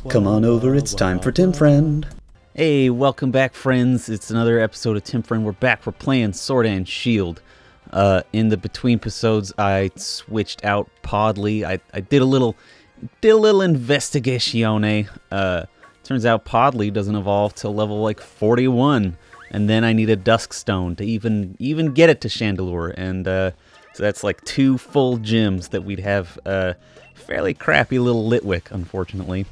Come on over, it's time for Tim Friend. Hey, welcome back, friends. It's another episode of Tim Friend. We're back. We're playing Sword and Shield. In the between episodes, I switched out Podley. I did a little investigatione. Turns out Podley doesn't evolve till level like 41, and then I need a Duskstone to even get it to Chandelure, and so that's like 2 full gyms that we'd have. Fairly crappy little Litwick, unfortunately.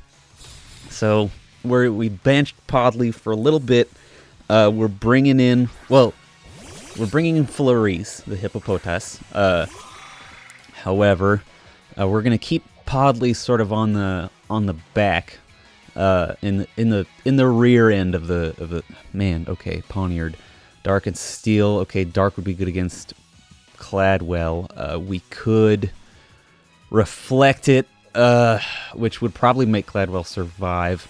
So we benched Podley for a little bit. We're bringing in Fleuris, the Hippopotas. However, we're gonna keep Podley sort of on the back, in the rear end of the man. Okay, Poniard, Dark and Steel. Okay, Dark would be good against Cladwell. We could Reflect it, which would probably make Cladwell survive.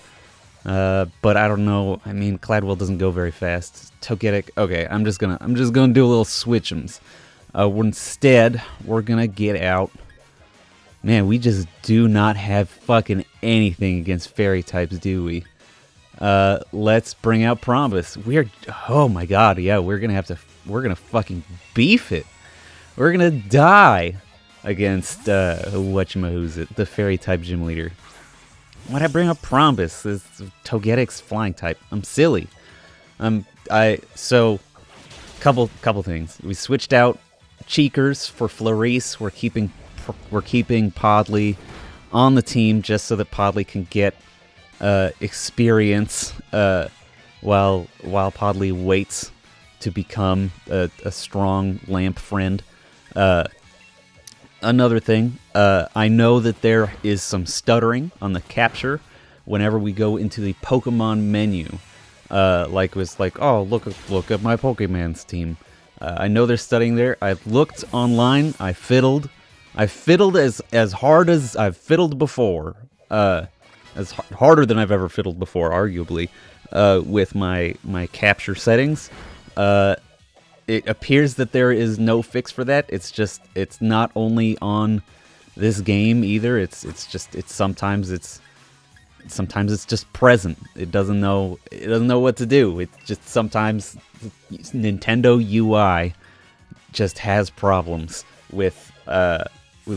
But I don't know. I mean, Cladwell doesn't go very fast. Togetic. Okay, I'm just gonna do a little switch'ems. Instead, we're gonna get out. Man, we just do not have fucking anything against fairy types, do we? Let's bring out Promise. Oh my god, yeah, we're gonna fucking beef it. We're gonna die against the fairy type gym leader. Why'd I bring up Promise? This Togetic's flying type. I'm silly. So couple things. We switched out Cheekers for Fleuris. We're keeping Podley on the team just so that Podley can get experience while Podley waits to become a strong lamp friend. Another thing, I know that there is some stuttering on the capture whenever we go into the Pokemon menu. Oh, look at my Pokemon's team. I know they're studying there. I've looked online. I fiddled as hard as I've fiddled before. Harder than I've ever fiddled before, arguably, with my capture settings. It appears that there is no fix for that. It's not only on this game either. Sometimes it's just present. It doesn't know what to do. It just sometimes Nintendo UI just has problems with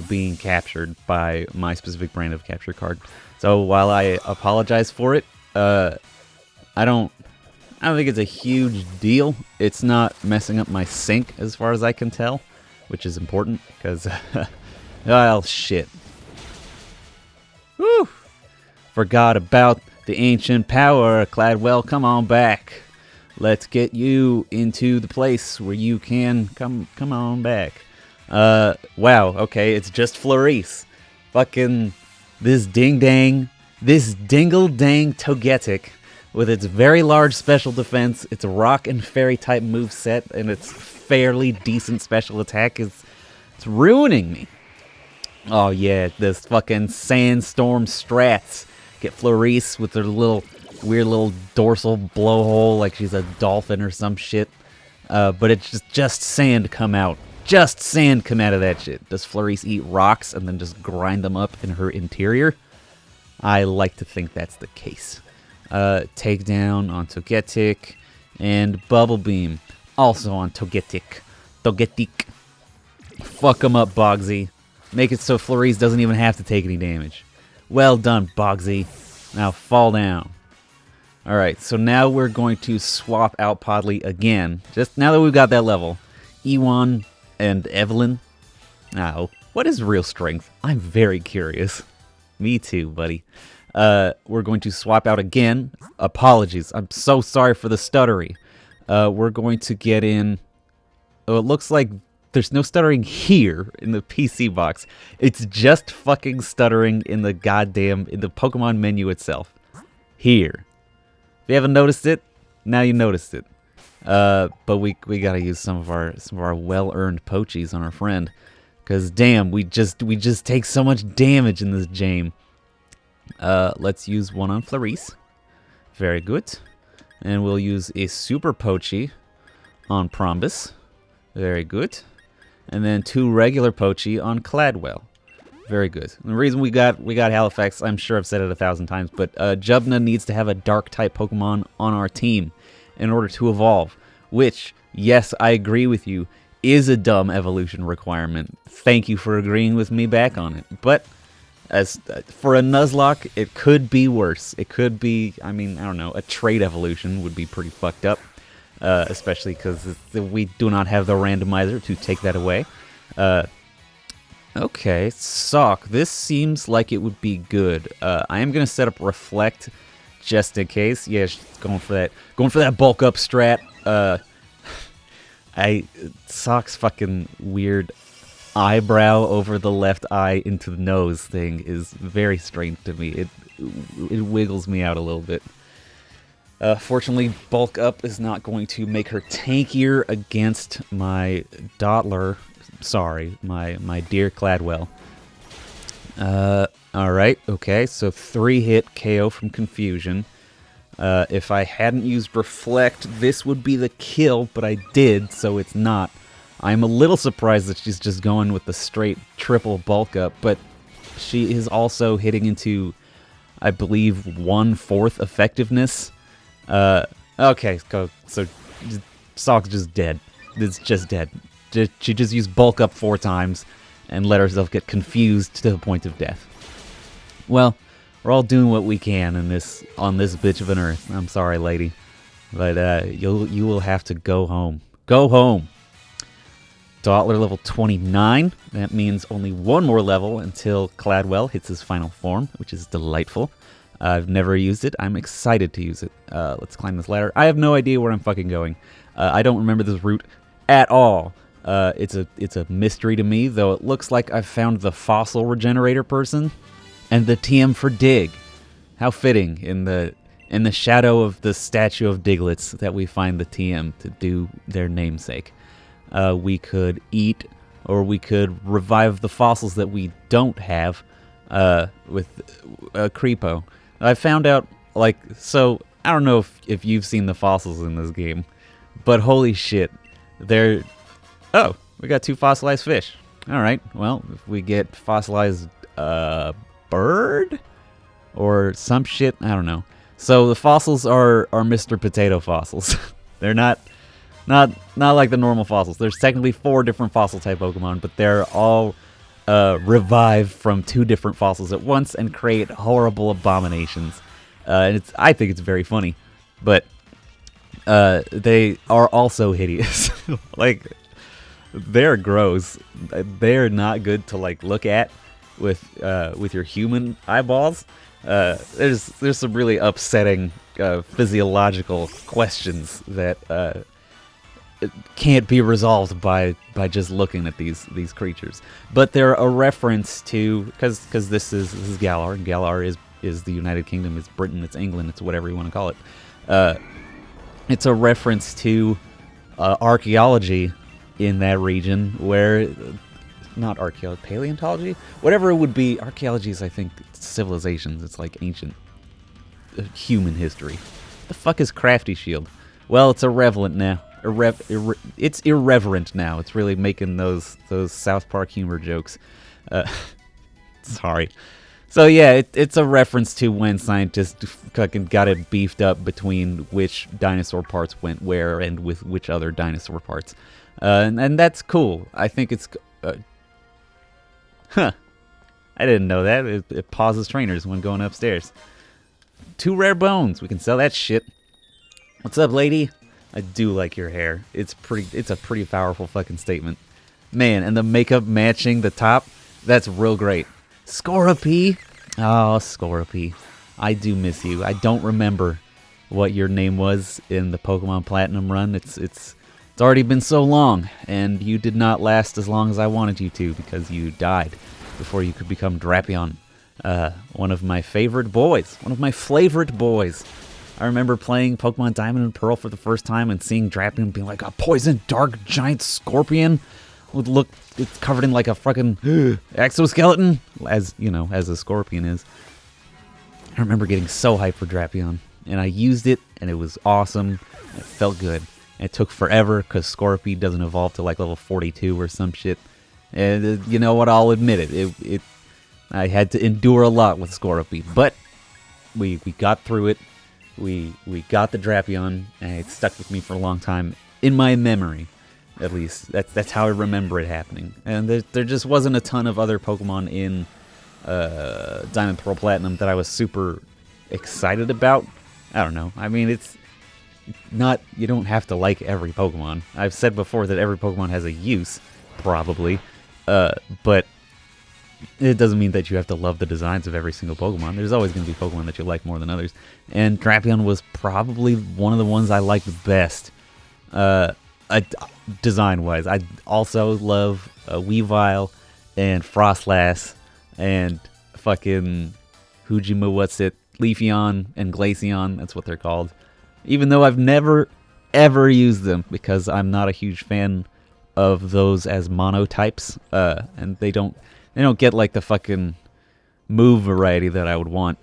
being captured by my specific brand of capture card. So while I apologize for it, I don't think it's a huge deal. It's not messing up my sync as far as I can tell, which is important because, well, shit. Whew! Forgot about the ancient power. Cladwell, come on back. Let's get you into the place where you can come on back. Wow, okay, it's just Fleuris. Fucking this dingle-dang Togetic with its very large special defense, its rock and fairy type moveset, and its fairly decent special attack it's ruining me. Oh yeah, this fucking Sandstorm strats. Get Fleuris with her weird little dorsal blowhole like she's a dolphin or some shit. But it's just sand come out. Just sand come out of that shit. Does Fleuris eat rocks and then just grind them up in her interior? I like to think that's the case. Takedown on Togetic, and Bubble Beam also on Togetic. Fuck him up, Bogsy. Make it so Fleuris doesn't even have to take any damage. Well done, Bogsy. Now fall down. Alright, so now we're going to swap out Podley again. Just now that we've got that level. Ewan and Evelyn. Now, what is real strength? I'm very curious. Me too, buddy. We're going to swap out again. Apologies. I'm so sorry for the stuttery. We're going to get in. Oh, it looks like there's no stuttering here in the PC box. It's just fucking stuttering in the Pokemon menu itself. Here. If you haven't noticed it, now you noticed it. But we gotta use some of our well-earned pochies on our friend. Cause damn, we just take so much damage in this game. Let's use one on Fleuris. Very good. And we'll use a Super Pochi on Promise. Very good. And then 2 regular Pochi on Cladwell. Very good. And the reason we got Halifax, I'm sure I've said it 1,000 times, but Jubna needs to have a dark-type Pokemon on our team in order to evolve, which, yes, I agree with you, is a dumb evolution requirement. Thank you for agreeing with me back on it. But as for a Nuzlocke, it could be worse. It could be, I mean, I don't know, a trait evolution would be pretty fucked up, especially because we do not have the randomizer to take that away. Okay, Sock, this seems like it would be good. I am going to set up Reflect just in case. Yeah, she's going for that bulk up strat. Sock's fucking weird eyebrow over the left eye into the nose thing is very strange to me. It wiggles me out a little bit. Fortunately, bulk up is not going to make her tankier against my Dottler. Sorry, my dear Cladwell. Alright, okay, so 3-hit KO from Confusion. If I hadn't used Reflect, this would be the kill, but I did, so it's not. I'm a little surprised that she's just going with the straight triple bulk up, but she is also hitting into, I believe, 1/4 effectiveness. Okay, so Sock's just dead. It's just dead. She just used bulk up 4 times and let herself get confused to the point of death. Well, we're all doing what we can on this bitch of an earth. I'm sorry, lady, but you will have to go home. Go home. Dottler level 29. That means only one more level until Cladwell hits his final form, which is delightful. I've never used it. I'm excited to use it. Let's climb this ladder. I have no idea where I'm fucking going. I don't remember this route at all. It's a mystery to me, though it looks like I've found the fossil regenerator person and the TM for Dig. How fitting in the shadow of the statue of Diglets that we find the TM to do their namesake. We could eat, or we could revive the fossils that we don't have with Creepo. I found out, so I don't know if you've seen the fossils in this game, but holy shit, they're... Oh, we got 2 fossilized fish. Alright, well, if we get fossilized bird? Or some shit, I don't know. So the fossils are Mr. Potato fossils. They're not like the normal fossils. There's technically 4 different fossil type Pokemon, but they're all revive from 2 different fossils at once and create horrible abominations. And I think it's very funny, but they are also hideous. They're gross. They're not good to look at with your human eyeballs. There's some really upsetting physiological questions that can't be resolved by just looking at these creatures. But they're a reference to, because this is Galar, and Galar is the United Kingdom, it's Britain, it's England, it's whatever you want to call it. It's a reference to archaeology in that region, where not archaeology, paleontology, whatever it would be. Archaeology is, I think, civilizations. It's like ancient human history. The fuck is Crafty Shield? Well, it's irrelevant now. It's irreverent now. It's really making those South Park humor jokes. Sorry. So yeah, it's a reference to when scientists fucking got it beefed up between which dinosaur parts went where and with which other dinosaur parts. And that's cool. I think it's... I didn't know that. It pauses trainers when going upstairs. 2 rare bones. We can sell that shit. What's up, lady? I do like your hair. It's a pretty powerful fucking statement. Man, and the makeup matching the top, that's real great. Scorpy. Oh, Scorpy. I do miss you. I don't remember what your name was in the Pokemon Platinum run. It's already been so long, and you did not last as long as I wanted you to because you died before you could become Drapion. One of my favorite boys. One of my flavored boys. I remember playing Pokemon Diamond and Pearl for the first time and seeing Drapion being like a poison dark giant scorpion. It's covered in like a fucking exoskeleton, as you know, as a scorpion is. I remember getting so hyped for Drapion, and I used it, and it was awesome. It felt good. And it took forever because Scorpy doesn't evolve to like level 42 or some shit. And you know what? I'll admit it. I had to endure a lot with Scorpy, but we got through it. We got the Drapion, and it stuck with me for a long time, in my memory, at least. That's how I remember it happening. And there just wasn't a ton of other Pokemon in Diamond, Pearl, Platinum that I was super excited about. I don't know. I mean, it's not, you don't have to like every Pokemon. I've said before that every Pokemon has a use, probably, but it doesn't mean that you have to love the designs of every single Pokemon. There's always going to be Pokemon that you like more than others, and Drapion was probably one of the ones I liked best, design-wise. I also love Weavile and Frostlass and fucking Hujima, Leafeon and Glaceon, that's what they're called. Even though I've never, ever used them, because I'm not a huge fan of those as monotypes, and they don't get like the fucking move variety that I would want.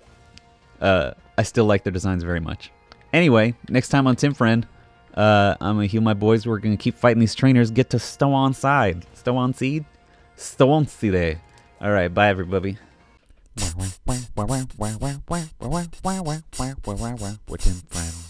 I still like their designs very much. Anyway, next time on Tim Friend, I'm gonna heal my boys. We're gonna keep fighting these trainers, get to Stow Seed. Alright, bye everybody. With Tim Friend.